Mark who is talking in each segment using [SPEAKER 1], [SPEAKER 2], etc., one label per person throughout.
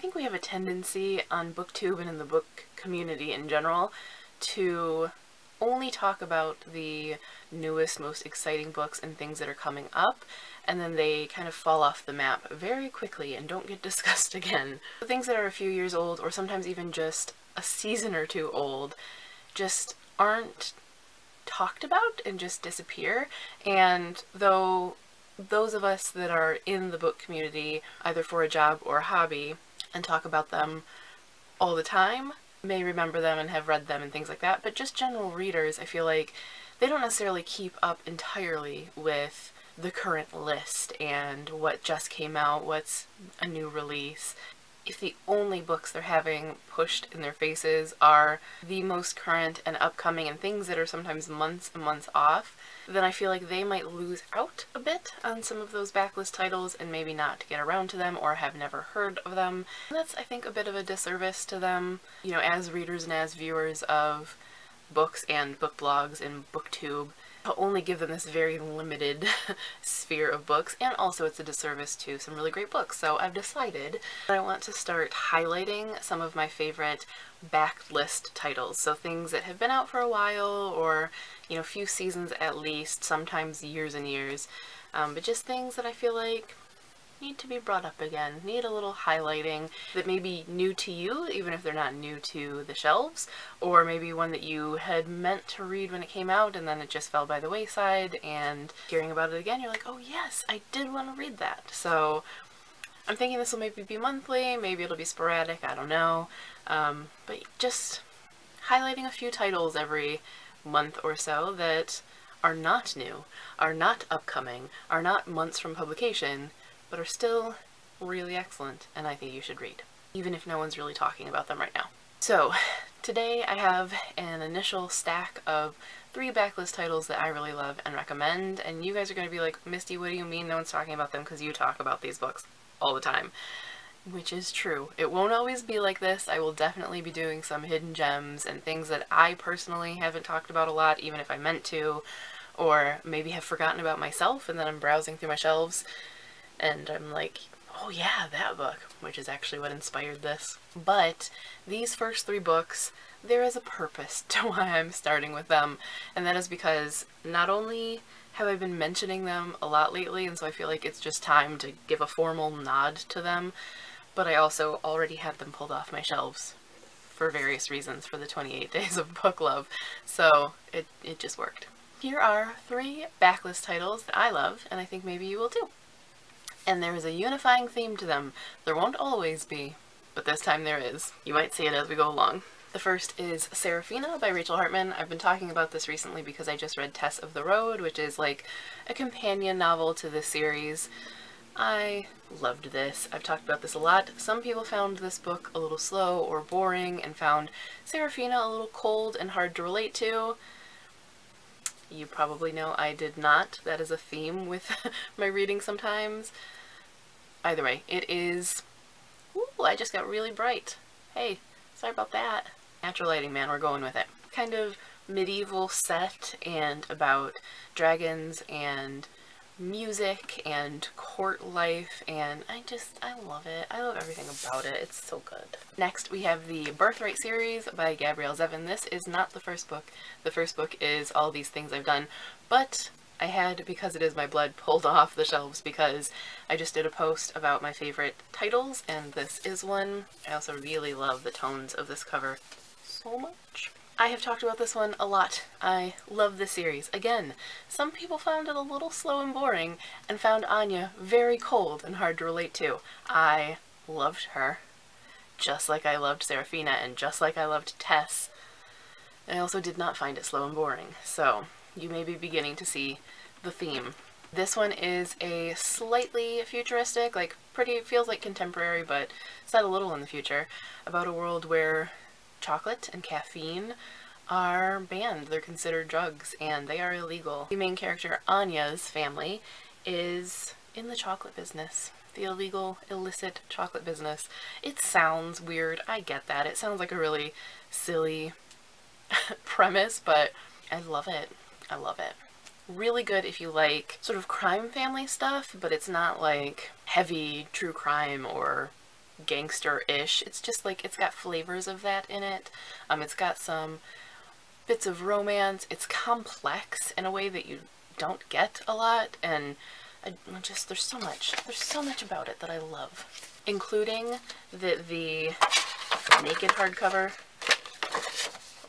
[SPEAKER 1] think we have a tendency on BookTube and in the book community in general to only talk about the newest, most exciting books and things that are coming up, and then they kind of fall off the map very quickly and don't get discussed again. The things that are a few years old, or sometimes even just a season or two old, just aren't talked about and just disappear. And though those of us that are in the book community, either for a job or a hobby, and talk about them all the time, may remember them and have read them and things like that, but just general readers, I feel like they don't necessarily keep up entirely with the current list and what just came out, what's a new release. If the only books they're having pushed in their faces are the most current and upcoming and things that are sometimes months and months off, then I feel like they might lose out a bit on some of those backlist titles and maybe not get around to them or have never heard of them. And that's, I think, a bit of a disservice to them, you know, as readers and as viewers of books and book blogs and BookTube. I'll only give them this very limited sphere of books, and also it's a disservice to some really great books. So I've decided that I want to start highlighting some of my favorite backlist titles. So things that have been out for a while, or, you know, a few seasons at least, sometimes years and years, but just things that I feel like need to be brought up again, need a little highlighting, that may be new to you, even if they're not new to the shelves, or maybe one that you had meant to read when it came out and then it just fell by the wayside, and hearing about it again, you're like, oh yes, I did want to read that. So I'm thinking this will maybe be monthly, maybe it'll be sporadic, I don't know, but just highlighting a few titles every month or so that are not new, are not upcoming, are not months from publication, but are still really excellent, and I think you should read, even if no one's really talking about them right now. So today I have an initial stack of 3 backlist titles that I really love and recommend, and you guys are going to be like, Misty, what do you mean no one's talking about them? Because you talk about these books all the time. Which is true. It won't always be like this. I will definitely be doing some hidden gems and things that I personally haven't talked about a lot, even if I meant to, or maybe have forgotten about myself, and then I'm browsing through my shelves and I'm like, oh yeah, that book, which is actually what inspired this. But these first 3 books, there is a purpose to why I'm starting with them, and that is because not only have I been mentioning them a lot lately, and so I feel like it's just time to give a formal nod to them, but I also already had them pulled off my shelves for various reasons for the 28 days of book love, so it just worked. Here are 3 backlist titles that I love, and I think maybe you will too. And there is a unifying theme to them. There won't always be, but this time there is. You might see it as we go along. The first is Seraphina by Rachel Hartman. I've been talking about this recently because I just read Tess of the Road, which is like a companion novel to this series. I loved this. I've talked about this a lot. Some people found this book a little slow or boring and found Seraphina a little cold and hard to relate to. You probably know I did not. That is a theme with my reading sometimes. Either way, it is... Ooh, I just got really bright. Hey, sorry about that. Natural lighting, man, we're going with it. Kind of medieval set and about dragons and music and court life, and I love it. I love everything about it. It's so good. Next we have the Birthright series by Gabrielle Zevin. This is not the first book. The first book is All These Things I've Done, but I had, because it is my blood, pulled off the shelves because I just did a post about my favorite titles, and this is one. I also really love the tones of this cover so much. I have talked about this one a lot. I love this series. Again, some people found it a little slow and boring and found Anya very cold and hard to relate to. I loved her, just like I loved Seraphina and just like I loved Tess. I also did not find it slow and boring, so you may be beginning to see the theme. This one is a slightly futuristic, like feels like contemporary, but set a little in the future, about a world where chocolate and caffeine are banned. They're considered drugs and they are illegal. The main character, Anya's family, is in the chocolate business. The illegal, illicit chocolate business. It sounds weird. I get that. It sounds like a really silly premise, but I love it. I love it. Really good if you like sort of crime family stuff, but it's not like heavy true crime or gangster-ish. It's just like, it's got flavors of that in it. It's got some bits of romance. It's complex in a way that you don't get a lot, and there's so much about it that I love. Including that the naked hardcover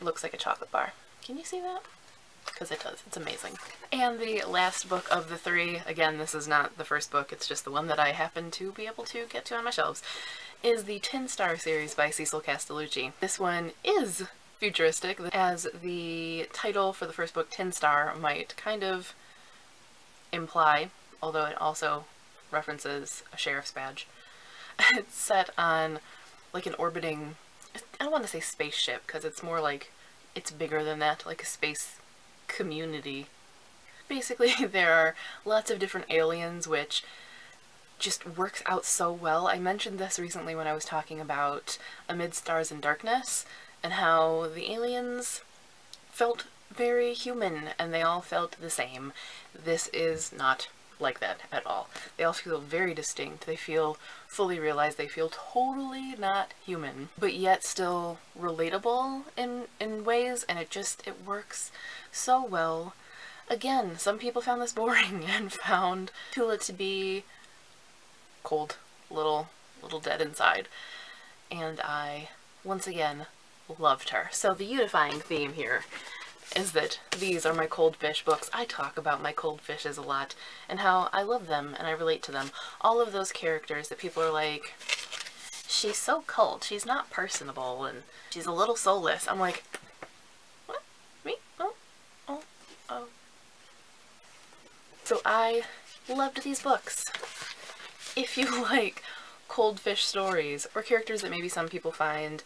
[SPEAKER 1] looks like a chocolate bar. Can you see that? Because it does. It's amazing. And the last book of the three, again, this is not the first book, it's just the one that I happen to be able to get to on my shelves, is the Tin Star series by Cecil Castellucci. This one is futuristic, as the title for the first book, Tin Star, might kind of imply, although it also references a sheriff's badge. It's set on like an orbiting, I don't want to say spaceship, because it's more like, it's bigger than that, like a space community. Basically, there are lots of different aliens, which just works out so well. I mentioned this recently when I was talking about Amid Stars and Darkness, and how the aliens felt very human, and they all felt the same. This is not like that at all. They all feel very distinct. They feel fully realized. They feel totally not human, but yet still relatable in ways, and it works so well. Again, some people found this boring and found Tula to be cold, little dead inside, and I, once again, loved her. So the unifying theme here is that these are my cold fish books. I talk about my cold fishes a lot and how I love them and I relate to them. All of those characters that people are like, she's so cold, she's not personable, and she's a little soulless. I'm like, what? Me? Oh. So I loved these books. If you like cold fish stories, or characters that maybe some people find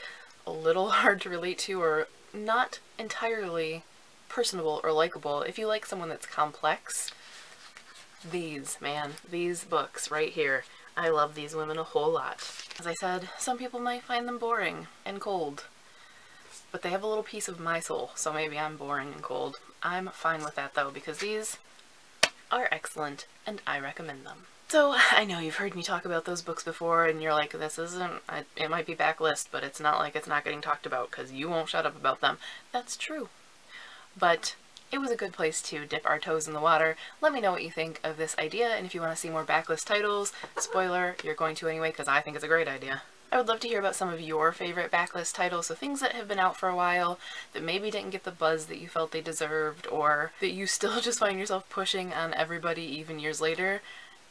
[SPEAKER 1] a little hard to relate to, or not entirely personable or likable, if you like someone that's complex, these books right here, I love these women a whole lot. As I said, some people might find them boring and cold, but they have a little piece of my soul, so maybe I'm boring and cold. I'm fine with that though, because these are excellent and I recommend them. So, I know you've heard me talk about those books before, and you're like, this isn't, it might be backlist, but it's not like it's not getting talked about, because you won't shut up about them. That's true. But it was a good place to dip our toes in the water. Let me know what you think of this idea, and if you want to see more backlist titles, spoiler, you're going to anyway, because I think it's a great idea. I would love to hear about some of your favorite backlist titles, so things that have been out for a while, that maybe didn't get the buzz that you felt they deserved, or that you still just find yourself pushing on everybody even years later.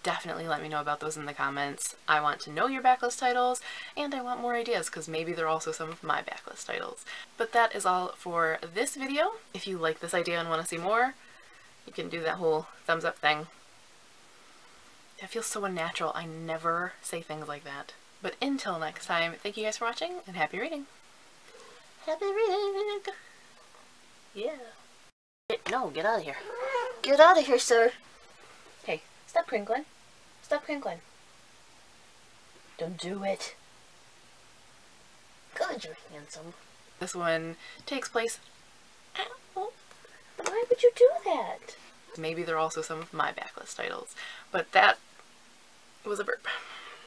[SPEAKER 1] Definitely let me know about those in the comments. I want to know your backlist titles, and I want more ideas, because maybe they're also some of my backlist titles. But that is all for this video. If you like this idea and want to see more, you can do that whole thumbs up thing. That feels so unnatural. I never say things like that. But until next time, thank you guys for watching, and happy reading! Happy reading! Yeah. No, get out of here. Get out of here, sir! Hey, stop crinkling. Stop crinkling. Don't do it. Good, you're handsome. This one takes place... Ow. Why would you do that? Maybe they're also some of my backlist titles, but that was a burp.